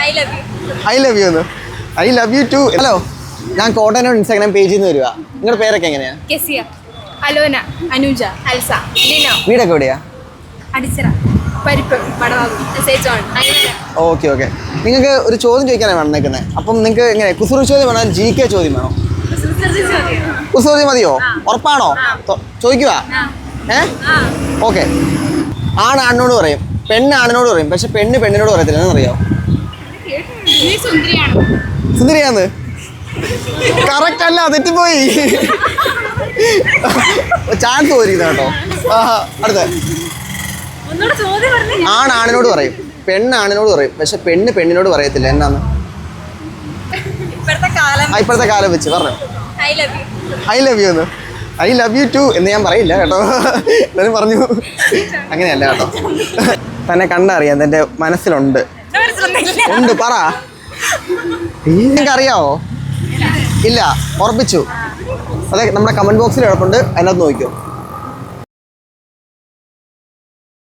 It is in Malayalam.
ഐ ലവ് യു എന്ന്. I love you too. Hello, ഞാൻ കോട്ടയം ഇൻസ്റ്റാഗ്രാം പേജിൽ നിന്ന് വരുവാ. നിങ്ങളുടെ പേരൊക്കെ എങ്ങനെയാ? കെസിയ, അലോന, അനുജ, അൽസ, ലിന. വീടൊക്കെ എവിടെയാ? അടിച്ചിറ, പരിപ്പ്, പടവാകും. Okay okay. നിങ്ങൾക്ക് ഒരു ചോദ്യം ചോദിക്കാനാണ് വന്നേക്കുന്നത്. അപ്പം നിങ്ങൾക്ക് എങ്ങനെ കുസൃതി ചോദ്യം വേണോ, ജി കെ ചോദ്യം വേണോ? കുസൃതി മതിയോ? ഉറപ്പാണോ? ചോദിക്കുക. ഓക്കെ. ആണിനോട് പറയും, പെണ്ണാണിനോട് പറയും, പക്ഷെ പെണ്ണ് പെണ്ണിനോട് പറയത്തില്ല. എന്നറിയോ? സുന്ദരിയാന്ന്. കറക്റ്റ് അല്ല, തെറ്റിപ്പോയി. ചാൻസ് പോയിരിക്കുന്ന കേട്ടോ. അടുത്ത ആണിനോട് പറയും, പെണ്ണാണിനോട് പറയും, പക്ഷെ പെണ്ണ് പെണ്ണിനോട് പറയത്തില്ല. എന്നാന്ന്? ഇപ്പോഴത്തെ കാലം വെച്ച് പറഞ്ഞു. ഐ ലവ് യു എന്ന്. ഐ ലവ് യു ടു എന്ന് ഞാൻ പറയില്ല കേട്ടോ. എല്ലാവരും പറഞ്ഞു. അങ്ങനെയല്ല കേട്ടോ. തന്നെ കണ്ടറിയാം, എൻ്റെ മനസ്സിലുണ്ട്. ഉണ്ട്, പറ. നിങ്ങൾക്ക് അറിയാവോ? ഇല്ല, ഉറപ്പിച്ചു. അതെ, നമ്മുടെ കമന്റ് ബോക്സിൽ കിടപ്പുണ്ട്, അതിനകത്ത് നോക്കിയോ.